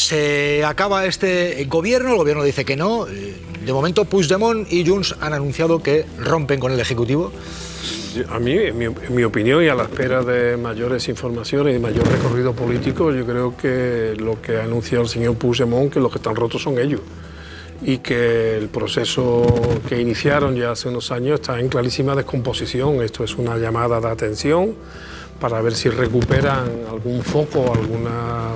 se acaba este gobierno, el gobierno dice que no. De momento Puigdemont y Junts han anunciado que rompen con el Ejecutivo. A mí, en mi opinión, y a la espera de mayores informaciones y mayor recorrido político, yo creo que lo que ha anunciado el señor Puigdemont, que los que están rotos son ellos, y que el proceso que iniciaron ya hace unos años está en clarísima descomposición. Esto es una llamada de atención para ver si recuperan algún foco, alguna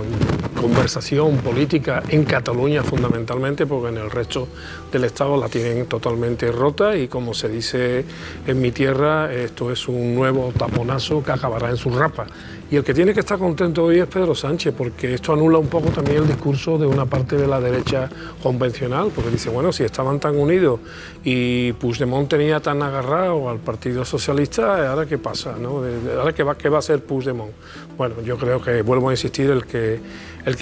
conversación política en Cataluña fundamentalmente, porque en el resto del Estado la tienen totalmente rota y, como se dice en mi tierra, esto es un nuevo taponazo que acabará en su rapa. Y el que tiene que estar contento hoy es Pedro Sánchez, porque esto anula un poco también el discurso de una parte de la derecha convencional, porque dice, bueno, si estaban tan unidos y Puigdemont tenía tan agarrado al Partido Socialista, ¿ahora qué pasa, no? ¿Ahora qué va a hacer Puigdemont? Bueno, yo creo que, vuelvo a insistir, el que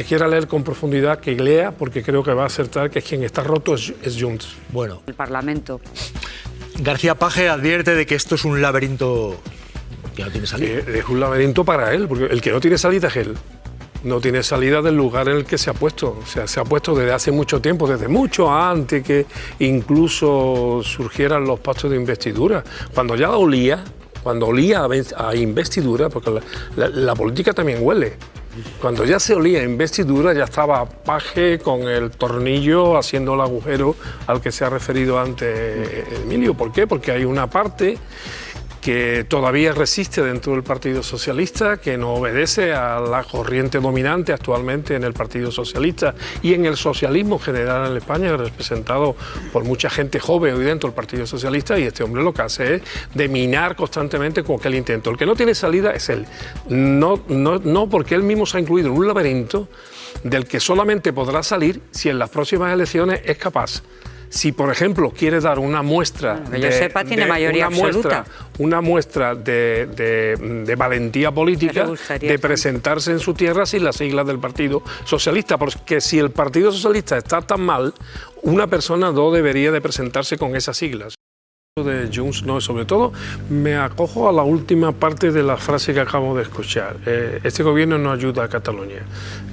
quiera leer con profundidad, que lea, porque creo que va a acertar que quien está roto es Junts. Bueno. El Parlamento. García Page advierte de que esto es un laberinto que no tiene salida. Es un laberinto para él, porque el que no tiene salida es él. No tiene salida del lugar en el que se ha puesto. O sea, se ha puesto desde hace mucho tiempo, desde mucho antes que incluso surgieran los pactos de investidura. Cuando ya olía a investidura, porque la política también huele. Cuando ya se olía a investidura, ya estaba Page con el tornillo haciendo el agujero al que se ha referido antes Emilio. ¿Por qué? Porque hay una parte que todavía resiste dentro del Partido Socialista, que no obedece a la corriente dominante actualmente en el Partido Socialista y en el socialismo general en España, representado por mucha gente joven hoy dentro del Partido Socialista, y este hombre lo que hace es de minar constantemente cualquier intento. El que no tiene salida es él. No, porque él mismo se ha incluido en un laberinto del que solamente podrá salir si en las próximas elecciones es capaz. Si, por ejemplo, quiere dar una muestra, que yo sepa, tiene mayoría absoluta. Una muestra de valentía política, de presentarse en su tierra sin las siglas del Partido Socialista, porque si el Partido Socialista está tan mal, una persona no debería de presentarse con esas siglas. De Junts, no, sobre todo me acojo a la última parte de la frase que acabo de escuchar. Este gobierno no ayuda a Cataluña.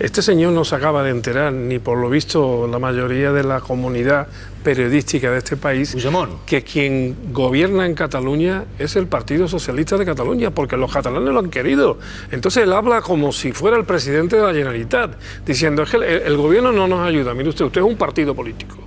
Este señor no se acaba de enterar, ni por lo visto la mayoría de la comunidad periodística de este país, Puigdemont, que quien gobierna en Cataluña es el Partido Socialista de Cataluña, porque los catalanes lo han querido. Entonces él habla como si fuera el presidente de la Generalitat, diciendo es que el gobierno no nos ayuda. Mire usted es un partido político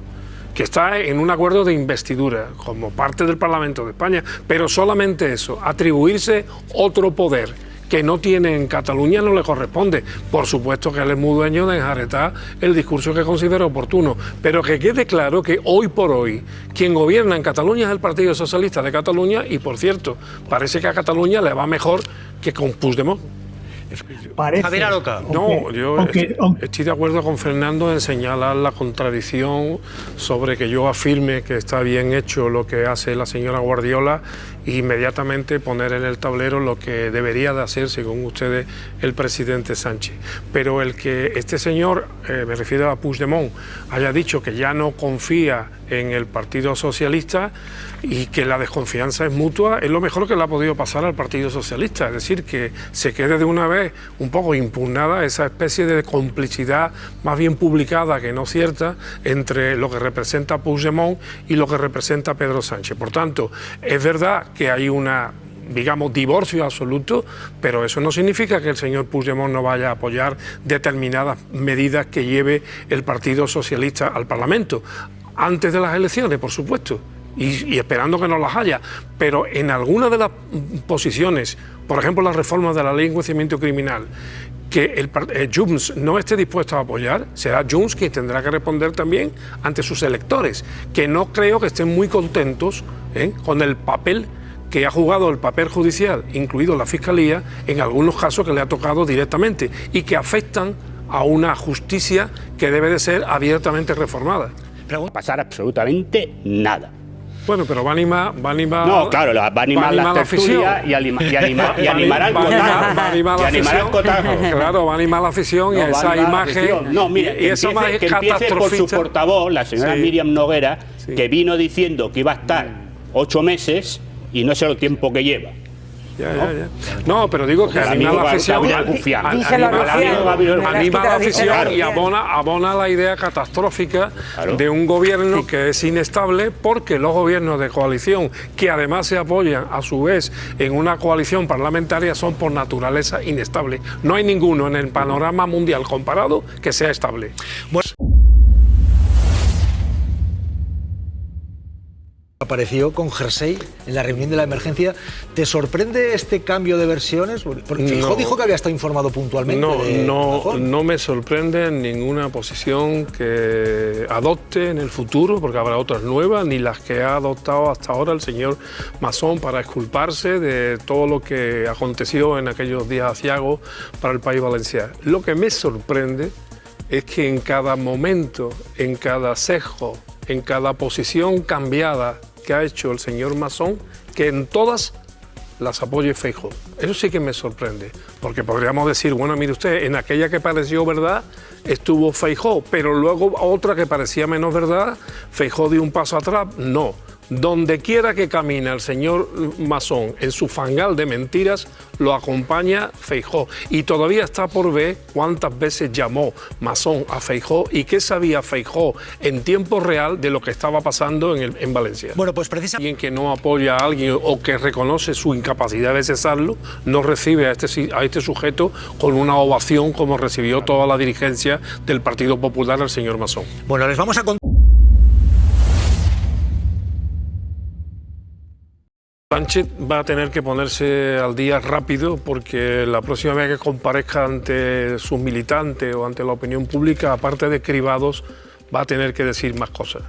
que está en un acuerdo de investidura como parte del Parlamento de España, pero solamente eso, atribuirse otro poder que no tiene en Cataluña no le corresponde. Por supuesto que él es muy dueño de enjaretar el discurso que considera oportuno, pero que quede claro que hoy por hoy quien gobierna en Cataluña es el Partido Socialista de Cataluña y, por cierto, parece que a Cataluña le va mejor que con Puigdemont. Javier Aroca. No, yo estoy de acuerdo con Fernando en señalar la contradicción sobre que yo afirme que está bien hecho lo que hace la señora Guardiola e inmediatamente poner en el tablero lo que debería de hacer, según ustedes, el presidente Sánchez. Pero el que este señor, me refiero a Puigdemont, haya dicho que ya no confía en el Partido Socialista y que la desconfianza es mutua, es lo mejor que le ha podido pasar al Partido Socialista, es decir, que se quede de una vez un poco impugnada esa especie de complicidad más bien publicada que no cierta entre lo que representa Puigdemont y lo que representa Pedro Sánchez. Por tanto, es verdad que hay digamos, divorcio absoluto, pero eso no significa que el señor Puigdemont no vaya a apoyar determinadas medidas que lleve el Partido Socialista al Parlamento. Antes de las elecciones, por supuesto, y esperando que no las haya, pero en alguna de las posiciones, por ejemplo, las reformas de la ley de enjuiciamiento criminal, que Junts no esté dispuesto a apoyar, será Junts quien tendrá que responder también ante sus electores, que no creo que estén muy contentos con el papel que ha jugado el papel judicial, incluido la Fiscalía, en algunos casos que le ha tocado directamente y que afectan a una justicia que debe de ser abiertamente reformada. No va a pasar absolutamente nada. Bueno, pero va a animar... No, claro, va a animar las tertulias y animará al cotajo. Claro, va a animar la afición y esa imagen... No, mira, que empiece por su portavoz, la señora Míriam Noguera, que vino diciendo que iba a estar 8 meses y no sé el tiempo que lleva. No, pero digo que anima la afición. Anima la afición y abona la idea catastrófica de un gobierno que es inestable, porque los gobiernos de coalición, que además se apoyan a su vez en una coalición parlamentaria, son por naturaleza inestables. No hay ninguno en el panorama mundial comparado que sea estable. Bueno, apareció con jersey en la reunión de la emergencia. ¿Te sorprende este cambio de versiones? Porque Feijóo dijo que había estado informado puntualmente. No me sorprende ninguna posición que adopte en el futuro, porque habrá otras nuevas, ni las que ha adoptado hasta ahora el señor Masson para exculparse de todo lo que aconteció en aquellos días aciagos para el País Valenciano. Lo que me sorprende es que en cada momento, en cada sesgo, en cada posición cambiada que ha hecho el señor Masson, que en todas las apoye Feijóo. Eso sí que me sorprende, porque podríamos decir, bueno, mire usted, en aquella que pareció verdad estuvo Feijóo, pero luego otra que parecía menos verdad, Feijóo dio un paso atrás. No. Donde quiera que camine el señor Masson en su fangal de mentiras, lo acompaña Feijóo. Y todavía está por ver cuántas veces llamó Masson a Feijóo y qué sabía Feijóo en tiempo real de lo que estaba pasando en Valencia. Bueno, pues precisamente alguien que no apoya a alguien o que reconoce su incapacidad de cesarlo, no recibe a este sujeto con una ovación como recibió toda la dirigencia del Partido Popular al señor Masson. Bueno, les vamos a contar. Sánchez va a tener que ponerse al día rápido, porque la próxima vez que comparezca ante sus militantes o ante la opinión pública, aparte de cribados, va a tener que decir más cosas.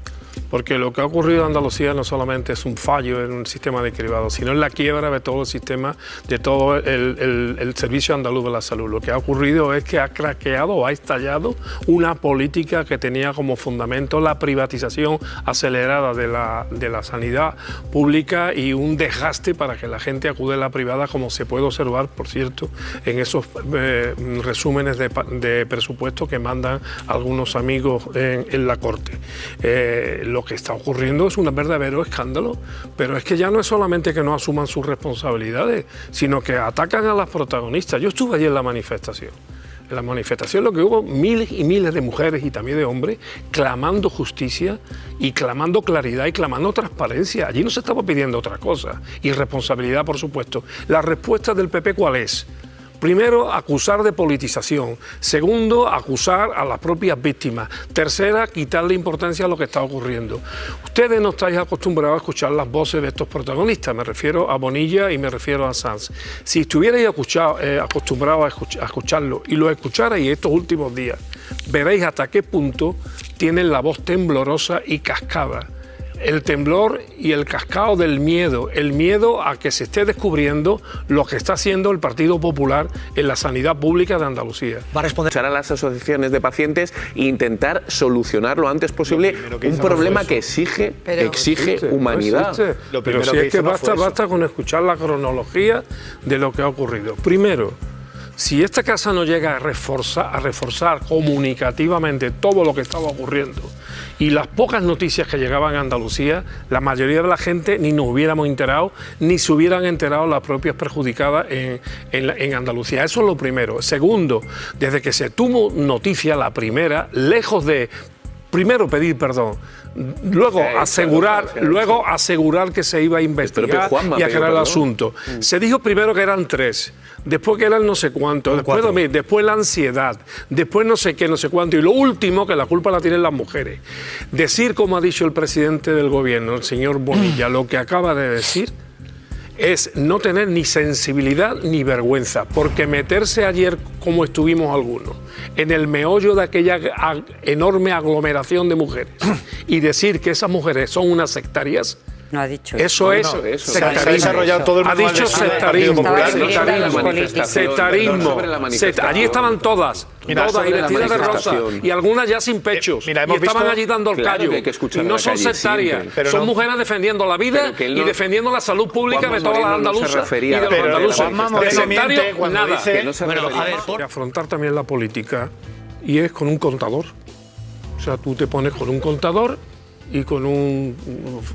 Porque lo que ha ocurrido en Andalucía no solamente es un fallo en un sistema de cribados, sino en la quiebra de todo el sistema, de todo el Servicio Andaluz de la Salud. Lo que ha ocurrido es que ha craqueado o ha estallado una política que tenía como fundamento la privatización acelerada de la sanidad pública y un desgaste para que la gente acude a la privada, como se puede observar, por cierto, en esos resúmenes de presupuesto que mandan algunos amigos en la Corte. Lo que está ocurriendo es un verdadero escándalo, pero es que ya no es solamente que no asuman sus responsabilidades, sino que atacan a las protagonistas. Yo estuve allí en la manifestación. En la manifestación lo que hubo miles y miles de mujeres y también de hombres clamando justicia y clamando claridad y clamando transparencia. Allí no se estaba pidiendo otra cosa. Y responsabilidad, por supuesto. La respuesta del PP, ¿cuál es? Primero, acusar de politización. Segundo, acusar a las propias víctimas. Tercera, quitarle importancia a lo que está ocurriendo. Ustedes no estáis acostumbrados a escuchar las voces de estos protagonistas. Me refiero a Bonilla y me refiero a Sanz. Si estuvierais acostumbrados a escucharlo y lo escucharais estos últimos días, veréis hasta qué punto tienen la voz temblorosa y cascada. El temblor y el cascado del miedo, el miedo a que se esté descubriendo lo que está haciendo el Partido Popular en la sanidad pública de Andalucía. Va a responder a las asociaciones de pacientes e intentar solucionar lo antes posible un problema que exige humanidad. Pero si es que basta con escuchar la cronología de lo que ha ocurrido. Primero, si esta casa no llega a reforzar comunicativamente todo lo que estaba ocurriendo y las pocas noticias que llegaban a Andalucía, la mayoría de la gente ni nos hubiéramos enterado, ni se hubieran enterado las propias perjudicadas en Andalucía. Eso es lo primero. Segundo, desde que se tuvo noticia la primera, lejos de primero pedir perdón, luego asegurar que se iba a investigar y aclarar el asunto. Se dijo primero que eran 3, después que eran no sé cuánto, después la ansiedad, después no sé qué, no sé cuánto, y lo último, que la culpa la tienen las mujeres. Decir, como ha dicho el presidente del gobierno, el señor Bonilla, lo que acaba de decir, es no tener ni sensibilidad ni vergüenza, porque meterse ayer, como estuvimos algunos, en el meollo de aquella enorme aglomeración de mujeres y decir que esas mujeres son unas sectarias, no ha dicho eso. Eso es sectarismo. Se ha desarrollado todo el mundo. Ha dicho sectarismo. Allí estaban todas y vestidas de rosa, y algunas ya sin pechos. Y estaban allí dando el callo. Y no son sectarias, son mujeres defendiendo la vida y defendiendo la salud pública de todas las andaluzas y de los andaluces. De sectario, nada. De afrontar también la política, y es con un contador. O sea, tú te pones con un contador y con un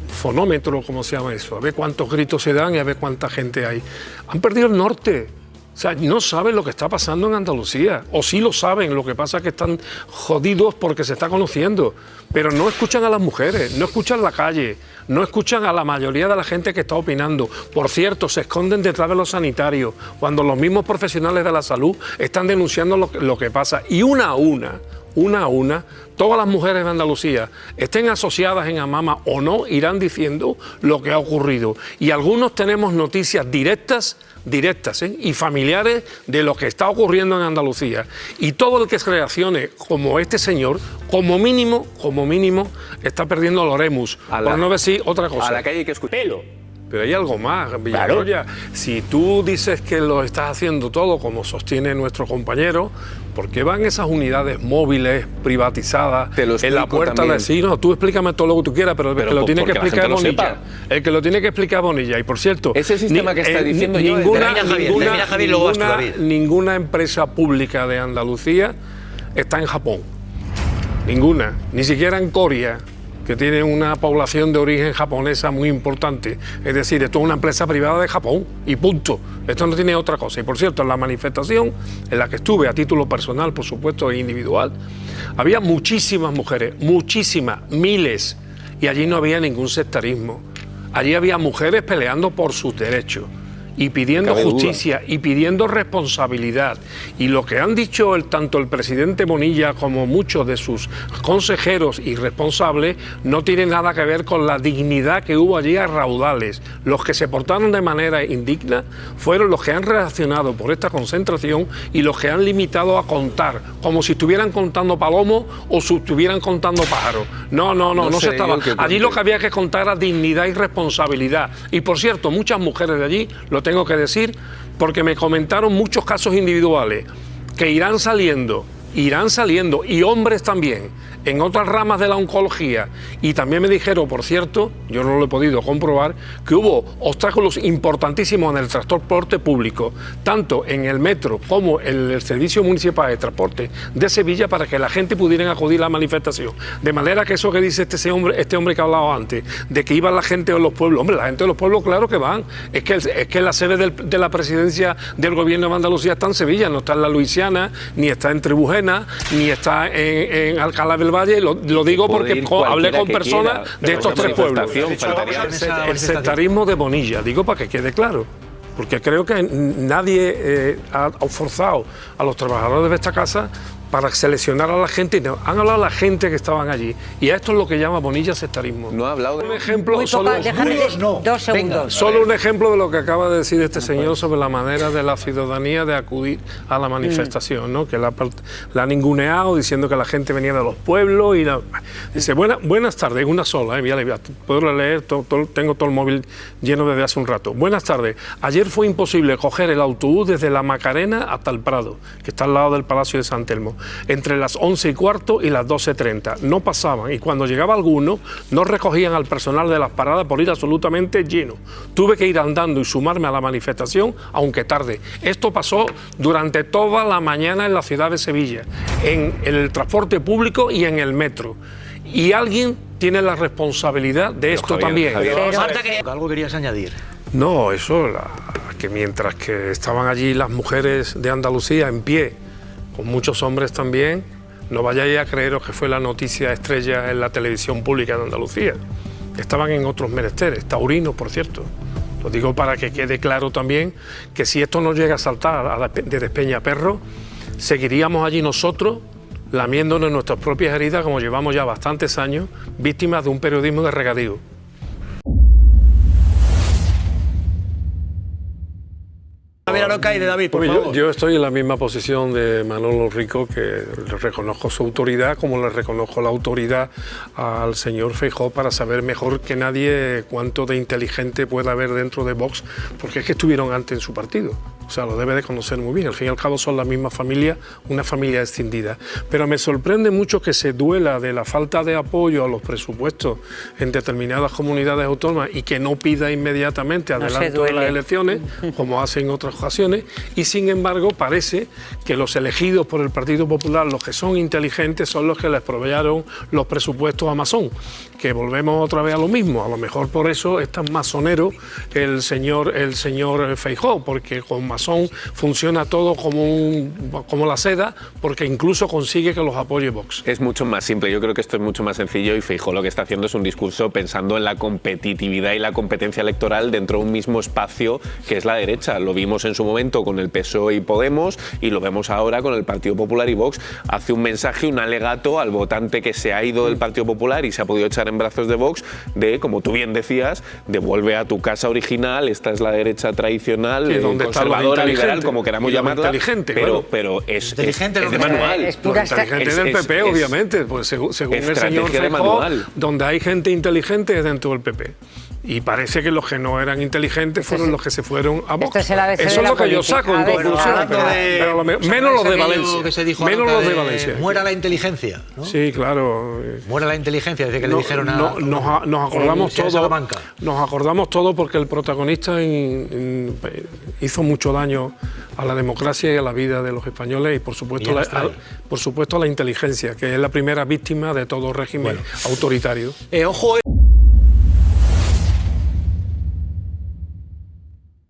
fonómetro, como se llama eso, a ver cuántos gritos se dan y a ver cuánta gente hay. Han perdido el norte. O sea, no saben lo que está pasando en Andalucía, o sí lo saben, lo que pasa es que están jodidos porque se está conociendo, pero no escuchan a las mujeres, no escuchan la calle, no escuchan a la mayoría de la gente que está opinando. Por cierto, se esconden detrás de los sanitarios, cuando los mismos profesionales de la salud están denunciando lo que pasa, y una a una, todas las mujeres de Andalucía, estén asociadas en Amama o no, irán diciendo lo que ha ocurrido. Y algunos tenemos noticias directas y familiares de lo que está ocurriendo en Andalucía. Y todo el que se reaccione como este señor, como mínimo, está perdiendo el oremus. Por no decir otra cosa. A la calle hay que escuchar. Pero hay algo más, Villarroya. Claro. Si tú dices que lo estás haciendo todo, como sostiene nuestro compañero, ¿por qué van esas unidades móviles privatizadas en la puerta de vecinos? Tú explícame todo lo que tú quieras, pero el que lo tiene que explicar es Bonilla. El que lo tiene que explicar es Bonilla. Y por cierto, ese sistema que está diciendo ninguna empresa pública de Andalucía está en Japón. Ninguna. Ni siquiera en Corea, que tiene una población de origen japonesa muy importante. Es decir, esto es una empresa privada de Japón y punto. Esto no tiene otra cosa. Y por cierto, en la manifestación en la que estuve, a título personal, por supuesto, e individual, había muchísimas mujeres, muchísimas, miles, y allí no había ningún sectarismo. Allí había mujeres peleando por sus derechos y pidiendo justicia y pidiendo responsabilidad. Y lo que han dicho tanto el presidente Bonilla como muchos de sus consejeros y responsables no tiene nada que ver con la dignidad que hubo allí a raudales. Los que se portaron de manera indigna fueron los que han reaccionado por esta concentración y los que han limitado a contar, como si estuvieran contando palomos o si estuvieran contando pájaros. No se estaba. Allí lo que había que contar era dignidad y responsabilidad. Y por cierto, muchas mujeres de allí, lo tengo que decir, porque me comentaron muchos casos individuales que irán saliendo, y hombres también, en otras ramas de la oncología. Y también me dijeron, por cierto, yo no lo he podido comprobar, que hubo obstáculos importantísimos en el transporte público, tanto en el metro como en el Servicio Municipal de Transporte de Sevilla, para que la gente pudiera acudir a la manifestación. De manera que eso que dice este hombre que ha hablado antes, de que iba la gente de los pueblos, hombre, la gente de los pueblos, claro que van. Es que la sede de la presidencia del gobierno de Andalucía está en Sevilla, no está en la Luisiana, ni está en Tribujena, ni está en Alcalá del Valle. Lo digo porque hablé con personas de estos tres pueblos. El sectarismo de Bonilla, digo para que quede claro, porque creo que nadie ha forzado a los trabajadores de esta casa para seleccionar a la gente. No, han hablado a la gente que estaban allí, y a esto es lo que llama Bonilla sectarismo. No ha hablado de un ejemplo, dos segundos. Solo un ejemplo de lo que acaba de decir este señor sobre la manera de la ciudadanía de acudir a la manifestación, ¿no? Que la ha ninguneado diciendo que la gente venía de los pueblos y dice, buenas tardes, una sola, puedo leer, tengo todo el móvil lleno desde hace un rato. Buenas tardes. Ayer fue imposible coger el autobús desde la Macarena hasta el Prado, que está al lado del Palacio de San Telmo, entre las 11:15 y las 12:30. No pasaban, y cuando llegaba alguno, no recogían al personal de las paradas por ir absolutamente lleno. Tuve que ir andando y sumarme a la manifestación, aunque tarde. Esto pasó durante toda la mañana en la ciudad de Sevilla, en el transporte público y en el metro. Y alguien tiene la responsabilidad de esto también. ¿Algo querías añadir? No, eso, que mientras que estaban allí las mujeres de Andalucía en pie, con muchos hombres también, no vayáis a creeros que fue la noticia estrella en la televisión pública de Andalucía. Estaban en otros menesteres, taurinos, por cierto. Lo digo para que quede claro también que si esto no llega a saltar de Despeñaperro, seguiríamos allí nosotros lamiéndonos nuestras propias heridas, como llevamos ya bastantes años, víctimas de un periodismo de regadío. Y de David, por favor. Yo estoy en la misma posición de Manolo Rico, que le reconozco su autoridad, como le reconozco la autoridad al señor Feijóo para saber mejor que nadie cuánto de inteligente puede haber dentro de Vox, porque es que estuvieron antes en su partido. O sea, lo debe de conocer muy bien. Al fin y al cabo son la misma familia, una familia extendida. Pero me sorprende mucho que se duela de la falta de apoyo a los presupuestos en determinadas comunidades autónomas y que no pida inmediatamente adelanto de las elecciones, como hace en otras ocasiones. Y sin embargo, parece que los elegidos por el Partido Popular, los que son inteligentes, son los que les proveyeron los presupuestos a masón. Que volvemos otra vez a lo mismo. A lo mejor por eso es tan masonero el señor Feijóo, porque con masón funciona todo como la seda, porque incluso consigue que los apoye Vox. Es mucho más simple, yo creo que esto es mucho más sencillo y Feijóo lo que está haciendo es un discurso pensando en la competitividad y la competencia electoral dentro de un mismo espacio que es la derecha. Lo vimos en su momento con el PSOE y Podemos y lo vemos ahora con el Partido Popular y Vox. Hace un mensaje, un alegato al votante que se ha ido del Partido Popular y se ha podido echar en brazos de Vox de, como tú bien decías, devuelve a tu casa original, esta es la derecha tradicional, conservadora, liberal, como queramos llamarla, pero es de manual. Es pura inteligente del PP, obviamente, pues según el señor Feijóo, donde hay gente inteligente es dentro del PP. Y parece que los que no eran inteligentes fueron los que se fueron a Vox. Eso es lo que yo saco en conclusión. Pero menos los de Valencia. Menos los de Valencia. Muera la inteligencia, ¿no? Sí, claro. Muera la inteligencia, desde que le dijeron a... Nos acordamos todos. Nos acordamos todos porque el protagonista hizo mucho daño a la democracia y a la vida de los españoles y por supuesto a la inteligencia, que es la primera víctima de todo régimen autoritario. Ojo.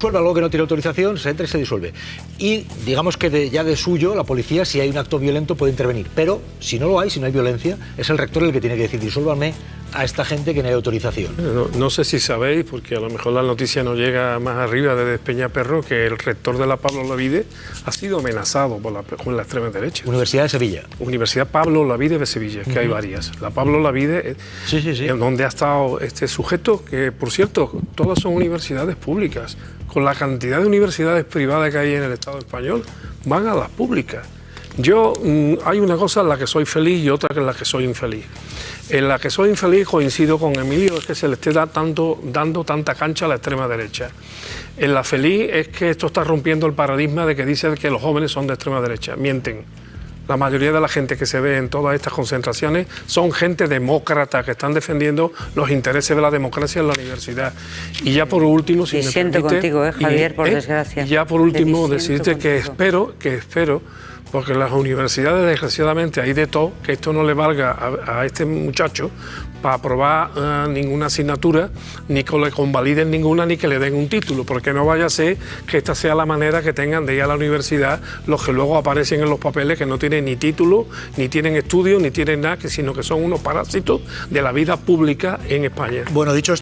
Algo que no tiene autorización, se entra y se disuelve. Y digamos que ya de suyo, la policía, si hay un acto violento, puede intervenir. Pero si no lo hay, si no hay violencia, es el rector el que tiene que decir, disuélvanme a esta gente que no hay autorización. No sé si sabéis, porque a lo mejor la noticia no llega más arriba de Despeñaperro, que el rector de la Pablo Olavide ha sido amenazado por la extrema derecha. Universidad de Sevilla. Universidad Pablo Olavide de Sevilla, que hay varias. La Pablo Olavide, donde ha estado este sujeto, que por cierto, todas son universidades públicas. Con la cantidad de universidades privadas que hay en el Estado español, van a las públicas. Hay una cosa en la que soy feliz y otra en la que soy infeliz. En la que soy infeliz coincido con Emilio, es que se le esté dando tanta cancha a la extrema derecha. En la feliz es que esto está rompiendo el paradigma de que dice que los jóvenes son de extrema derecha. Mienten. La mayoría de la gente que se ve en todas estas concentraciones son gente demócrata que están defendiendo los intereses de la democracia en la universidad. Y ya por último, si me siento permite, contigo, Javier, por desgracia. Y ya por último decirte que espero, porque en las universidades desgraciadamente hay de todo, que esto no le valga a este muchacho para aprobar ninguna asignatura, ni que le convaliden ninguna, ni que le den un título, porque no vaya a ser que esta sea la manera que tengan de ir a la universidad los que luego aparecen en los papeles que no tienen ni título, ni tienen estudios, ni tienen nada, sino que son unos parásitos de la vida pública en España. Bueno, dicho esto...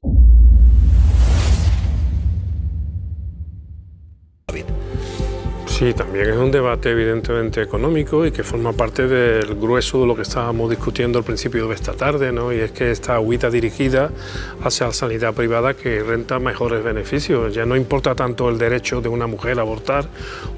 Sí, también es un debate evidentemente económico y que forma parte del grueso de lo que estábamos discutiendo al principio de esta tarde, ¿no? Y es que esta agüita dirigida hacia la sanidad privada que renta mejores beneficios. Ya no importa tanto el derecho de una mujer a abortar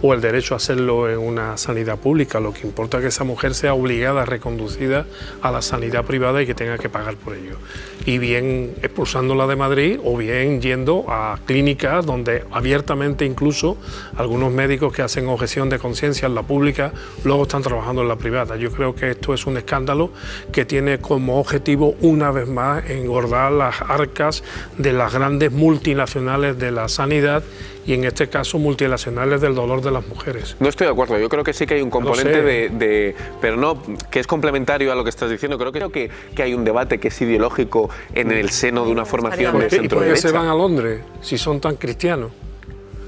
o el derecho a hacerlo en una sanidad pública, lo que importa es que esa mujer sea obligada, reconducida a la sanidad privada y que tenga que pagar por ello. Y bien expulsándola de Madrid o bien yendo a clínicas donde abiertamente incluso algunos médicos que hacen objeción de conciencia en la pública luego están trabajando en la privada. Yo creo que esto es un escándalo que tiene como objetivo una vez más engordar las arcas de las grandes multinacionales de la sanidad y en este caso multinacionales del dolor de las mujeres. No estoy de acuerdo, yo creo que sí que hay un componente pero no, que es complementario a lo que estás diciendo. Creo que hay un debate que es ideológico en el seno de una formación de centro derecha. ¿Y por qué se van a Londres si son tan cristianos?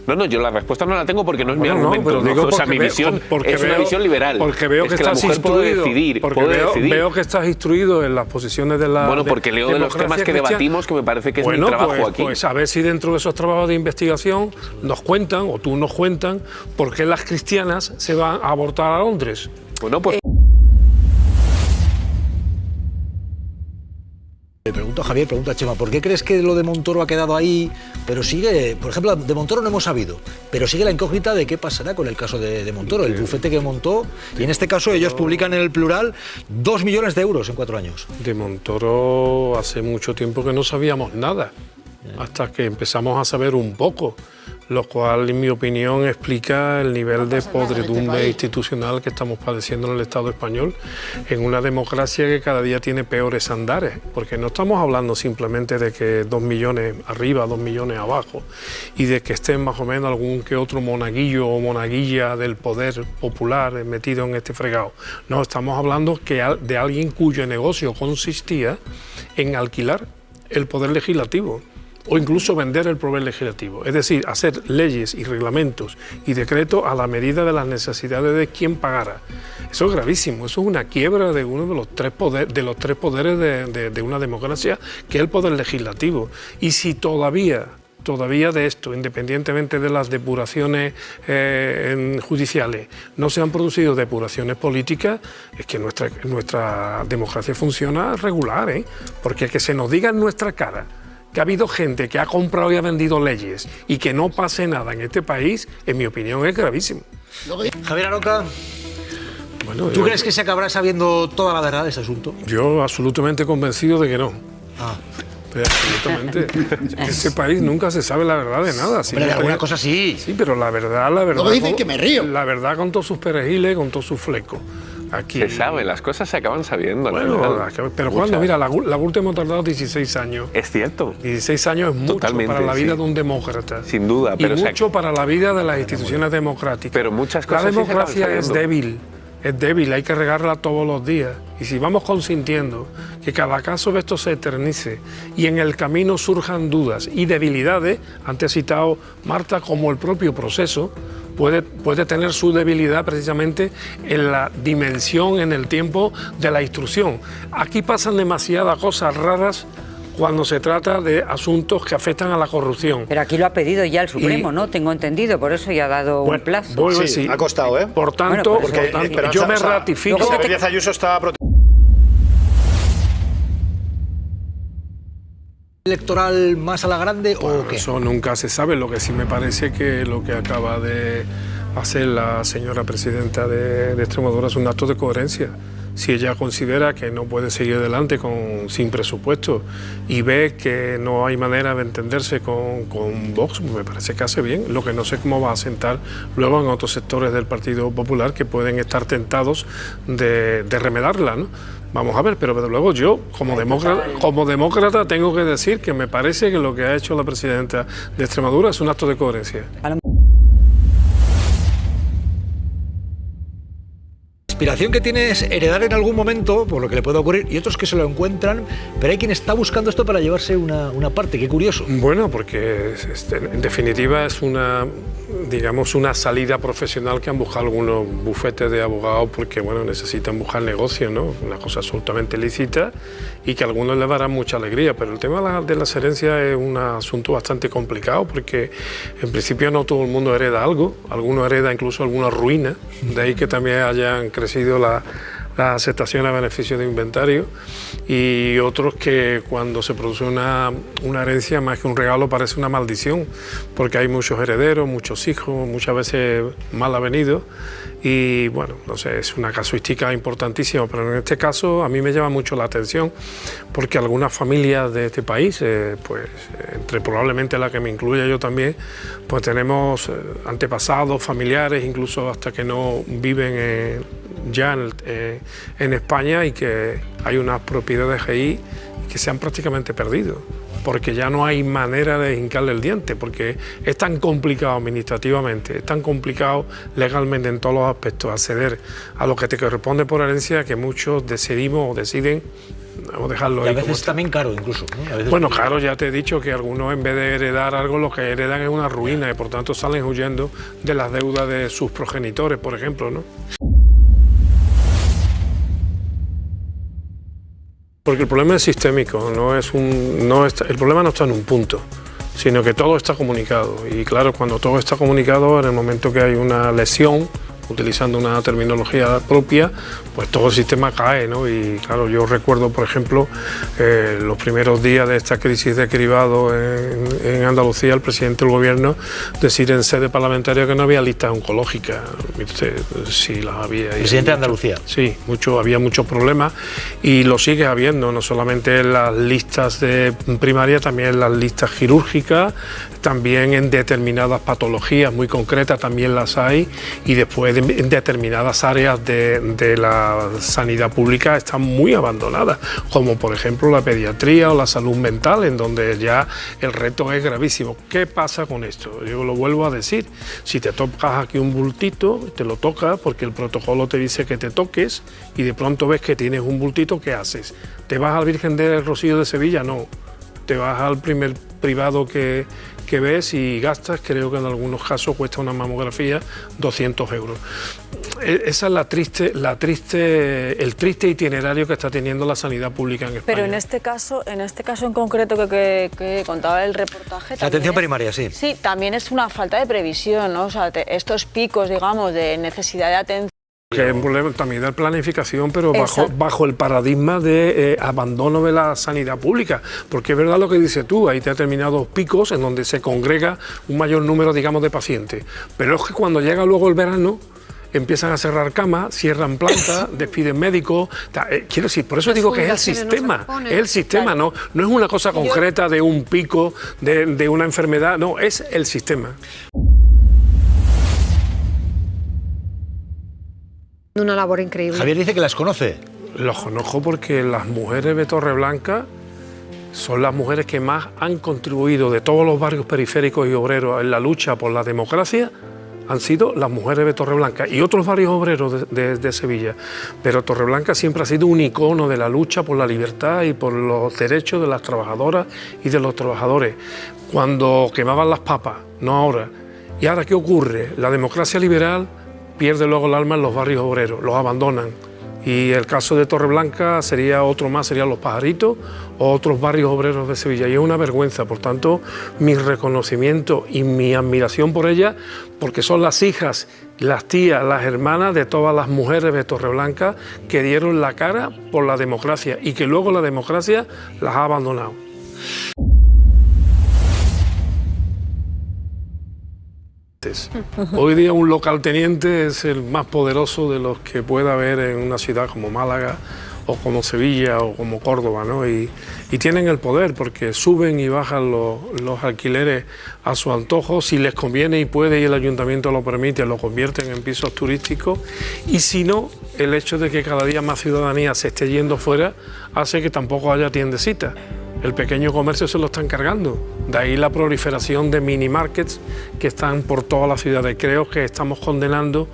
No, yo la respuesta no la tengo porque no es mi argumento. O sea, mi visión es una visión liberal. Porque veo que estás instruido. Veo que estás instruido en las posiciones de la. Bueno, porque leo de los temas que debatimos, que me parece que es mi trabajo aquí. Pues a ver si dentro de esos trabajos de investigación nos cuentan, o tú nos cuentan, por qué las cristianas se van a abortar a Londres. Bueno, pues. Javier, pregunta a Chema, ¿por qué crees que lo de Montoro ha quedado ahí, pero sigue, por ejemplo, de Montoro no hemos sabido, pero sigue la incógnita de qué pasará con el caso de Montoro, el bufete que montó, y en este caso ellos publican en el plural 2 millones de euros en 4 años. De Montoro hace mucho tiempo que no sabíamos nada, hasta que empezamos a saber un poco. lo cual, en mi opinión, explica el nivel de podredumbre institucional que estamos padeciendo en el Estado español, en una democracia que cada día tiene peores andares, porque no estamos hablando simplemente de que 2 millones arriba, 2 millones abajo, y de que estén más o menos algún que otro monaguillo o monaguilla del poder popular metido en este fregado. No, estamos hablando de alguien cuyo negocio consistía en alquilar el poder legislativo, o incluso vender el poder legislativo, es decir, hacer leyes y reglamentos y decretos a la medida de las necesidades de quien pagara. Eso es gravísimo, eso es una quiebra de uno de los tres poderes de una democracia, que es el poder legislativo. Y si todavía de esto, independientemente de las depuraciones judiciales, no se han producido depuraciones políticas, es que nuestra democracia funciona regular, porque que se nos diga en nuestra cara que ha habido gente que ha comprado y ha vendido leyes y que no pase nada en este país, en mi opinión es gravísimo. Javier Aroca, bueno, ¿tú crees que se acabará sabiendo toda la verdad de ese asunto? Yo absolutamente convencido de que no. Pero absolutamente. En este país nunca se sabe la verdad de nada. Hombre, de alguna cosa sí. Sí, pero la verdad... Luego dicen que me río. La verdad con todos sus perejiles, con todos sus flecos. Aquí, se sabe, las cosas se acaban sabiendo. Bueno, pero cuando, mira, la última hemos tardado 16 años. Es cierto. 16 años es mucho totalmente, para la vida de un demócrata. Sin duda. Pero y mucho para la vida de las instituciones democráticas. Pero muchas cosas la democracia es débil, hay que regarla todos los días. Y si vamos consintiendo que cada caso de esto se eternice y en el camino surjan dudas y debilidades, antes citado Marta, como el propio proceso, puede tener su debilidad precisamente en la dimensión, en el tiempo de la instrucción. Aquí pasan demasiadas cosas raras cuando se trata de asuntos que afectan a la corrupción. Pero aquí lo ha pedido ya el Supremo, ¿no? Tengo entendido, por eso ya ha dado un plazo. Sí, ha costado, ¿eh? Por tanto, yo me ratifico... Díaz Ayuso estaba electoral más a la grande o qué? Eso nunca se sabe. Lo que sí me parece que lo que acaba de hacer la señora presidenta de Extremadura es un acto de coherencia. Si ella considera que no puede seguir adelante sin presupuesto y ve que no hay manera de entenderse con Vox, me parece que hace bien. Lo que no sé cómo va a sentar luego en otros sectores del Partido Popular que pueden estar tentados de remedarla, ¿no? Vamos a ver, pero desde luego yo, como demócrata, tengo que decir que me parece que lo que ha hecho la presidenta de Extremadura es un acto de coherencia. La aspiración que tiene es heredar en algún momento, por lo que le puede ocurrir, y otros que se lo encuentran, pero hay quien está buscando esto para llevarse una parte. Qué curioso. Bueno, porque en definitiva es una salida profesional que han buscado algunos bufetes de abogados porque, bueno, necesitan buscar negocio, ¿no? Una cosa absolutamente lícita y que a algunos les dará mucha alegría, pero el tema de las herencias es un asunto bastante complicado porque en principio no todo el mundo hereda algo, algunos hereda incluso alguna ruina, de ahí que también hayan crecido las aceptaciones a beneficio de inventario, y otros que cuando se produce una herencia más que un regalo parece una maldición porque hay muchos herederos, muchos hijos, muchas veces mal avenidos, y bueno, no sé, es una casuística importantísima, pero en este caso a mí me llama mucho la atención porque algunas familias de este país, pues entre probablemente la que me incluya yo también, pues tenemos antepasados, familiares, incluso hasta que no viven ya en España, y que hay unas propiedades ahí que se han prácticamente perdido porque ya no hay manera de hincarle el diente, porque es tan complicado administrativamente, es tan complicado legalmente en todos los aspectos acceder a lo que te corresponde por herencia, que muchos decidimos o deciden o dejarlo ahí. Y a veces también caro incluso, ¿no? Bueno, claro, ya te he dicho que algunos en vez de heredar algo, lo que heredan es una ruina y por tanto salen huyendo de las deudas de sus progenitores, por ejemplo, ¿no? Porque el problema es sistémico, el problema no está en un punto, sino que todo está comunicado. Y claro, cuando todo está comunicado, en el momento que hay una lesión utilizando una terminología propia, pues todo el sistema cae, ¿no? Y claro, yo recuerdo, por ejemplo, los primeros días de esta crisis de cribado en Andalucía, el presidente del gobierno decir en sede parlamentaria que no había listas oncológicas. Sí las había. Presidente de Andalucía. Sí, había muchos problemas y lo sigue habiendo, no solamente en las listas de primaria, también en las listas quirúrgicas, también en determinadas patologías muy concretas también las hay, y después en determinadas áreas de la sanidad pública están muy abandonadas, como por ejemplo la pediatría o la salud mental, en donde ya el reto es gravísimo. ¿Qué pasa con esto? Yo lo vuelvo a decir, si te tocas aquí un bultito, te lo tocas porque el protocolo te dice que te toques y de pronto ves que tienes un bultito, ¿qué haces? ¿Te vas al Virgen del Rocío de Sevilla? No, te vas al primer privado que ves y gastas, creo que en algunos casos cuesta una mamografía 200 euros. Esa es el triste itinerario que está teniendo la sanidad pública en España. Pero en este caso en concreto que contaba el reportaje... La atención primaria, sí. Sí, también es una falta de previsión, ¿no? O sea, estos picos, digamos, de necesidad de atención... Que es un problema también de planificación, pero bajo el paradigma de abandono de la sanidad pública. Porque es verdad lo que dices tú, hay determinados picos en donde se congrega un mayor número, digamos, de pacientes. Pero es que cuando llega luego el verano, empiezan a cerrar camas, cierran plantas, despiden médicos. Quiero decir, por eso digo que es el sistema, no es una cosa concreta de un pico, de una enfermedad, no, es el sistema. Una labor increíble. Javier dice que las conoce. Los conozco porque las mujeres de Torreblanca son las mujeres que más han contribuido de todos los barrios periféricos y obreros en la lucha por la democracia. Han sido las mujeres de Torreblanca y otros barrios obreros de Sevilla. Pero Torreblanca siempre ha sido un icono de la lucha por la libertad y por los derechos de las trabajadoras y de los trabajadores. Cuando quemaban las papas, no ahora. ¿Y ahora qué ocurre? La democracia liberal pierde luego el alma en los barrios obreros, los abandonan. Y el caso de Torreblanca sería otro más, serían Los Pajaritos o otros barrios obreros de Sevilla. Y es una vergüenza, por tanto, mi reconocimiento y mi admiración por ellas, porque son las hijas, las tías, las hermanas de todas las mujeres de Torreblanca que dieron la cara por la democracia y que luego la democracia las ha abandonado. Hoy día un localteniente es el más poderoso de los que pueda haber en una ciudad como Málaga o como Sevilla o como Córdoba, ¿no? Y tienen el poder porque suben y bajan los alquileres a su antojo. Si les conviene y puede y el ayuntamiento lo permite, lo convierten en pisos turísticos. Y si no, el hecho de que cada día más ciudadanía se esté yendo fuera hace que tampoco haya tiendecitas. El pequeño comercio se lo están cargando. De ahí la proliferación de mini markets que están por todas las ciudades. Creo que estamos condenando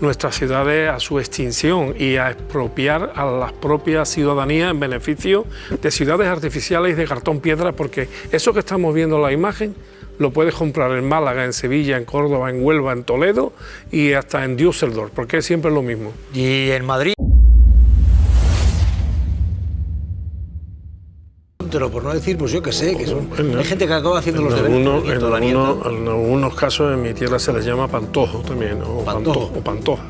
nuestras ciudades a su extinción y a expropiar a las propias ciudadanías en beneficio de ciudades artificiales y de cartón piedra, porque eso que estamos viendo en la imagen lo puedes comprar en Málaga, en Sevilla, en Córdoba, en Huelva, en Toledo y hasta en Düsseldorf, porque es siempre lo mismo. Y en Madrid... por no decir, pues yo que sé, que son, hay gente que acaba haciendo los deberes. En algunos casos en mi tierra se les llama pantojo también, o pantoja.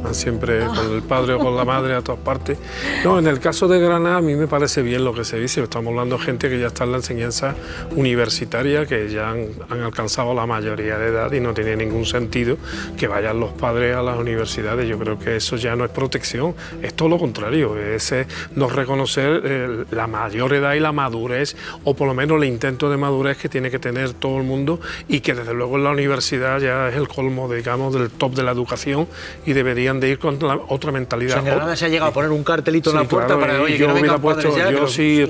Van siempre con el padre o con la madre a todas partes. No, en el caso de Granada a mí me parece bien lo que se dice. Estamos hablando de gente que ya está en la enseñanza universitaria, que ya han alcanzado la mayoría de edad y no tiene ningún sentido que vayan los padres a las universidades. Yo creo que eso ya no es protección, es todo lo contrario, es no reconocer la mayor edad y la madurez, o por lo menos el intento de madurez que tiene que tener todo el mundo, y que desde luego en la universidad ya es el colmo, digamos, del top de la educación y debería de ir con otra mentalidad. O sea, en Granada se ha llegado a poner un cartelito en la puerta, claro, para, oye, que no vengan padres ya, yo si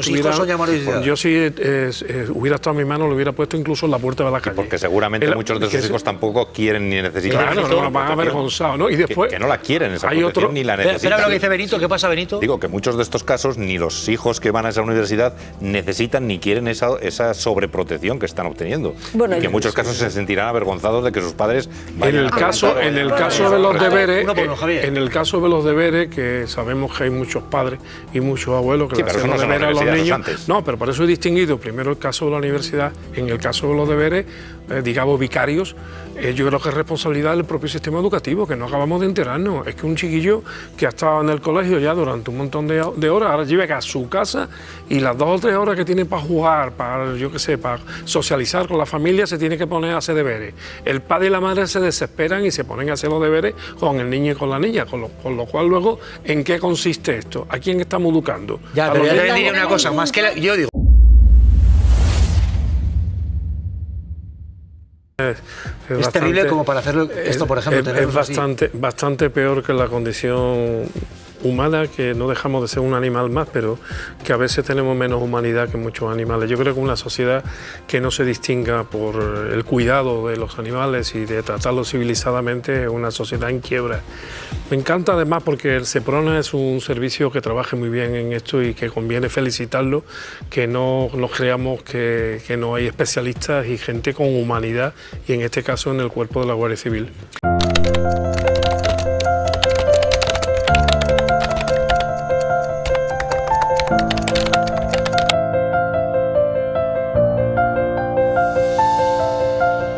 hubiera estado en mi mano, lo hubiera puesto incluso en la puerta de la calle. Porque seguramente muchos de sus hijos tampoco quieren ni necesitan. Claro, no la van avergonzados, ¿no? Y después... Que no la quieren, esa protección, ni la necesitan. Espera lo que dice Benito, ¿qué pasa, Benito? Digo que muchos de estos casos, ni los hijos que van a esa universidad necesitan ni quieren esa sobreprotección que están obteniendo. Bueno, y que en muchos casos se sentirán avergonzados de que sus padres vayan en el caso de los deberes... En el caso de los deberes, que sabemos que hay muchos padres y muchos abuelos que le hacen los deberes a los niños. No, pero por eso he distinguido primero el caso de la universidad, en el caso de los deberes, digamos, vicarios, yo creo que es responsabilidad del propio sistema educativo, que no acabamos de enterarnos. Es que un chiquillo que ha estado en el colegio ya durante un montón de horas, ahora llega a su casa y las 2 o 3 horas que tiene para jugar, para, yo qué sé, para socializar con la familia, se tiene que poner a hacer deberes. El padre y la madre se desesperan y se ponen a hacer los deberes con el niño y con la niña, con lo cual luego, ¿en qué consiste esto? ¿A quién estamos educando? Ya, pero yo te diría una cosa, más que yo digo... Es terrible como para hacer esto, por ejemplo. Es bastante peor que la condición humana, que no dejamos de ser un animal más, pero que a veces tenemos menos humanidad que muchos animales. Yo creo que una sociedad que no se distinga por el cuidado de los animales y de tratarlos civilizadamente es una sociedad en quiebra. Me encanta además porque el Seprona es un servicio que trabaja muy bien en esto y que conviene felicitarlo, que no nos creamos que no hay especialistas y gente con humanidad, y en este caso en el cuerpo de la Guardia Civil.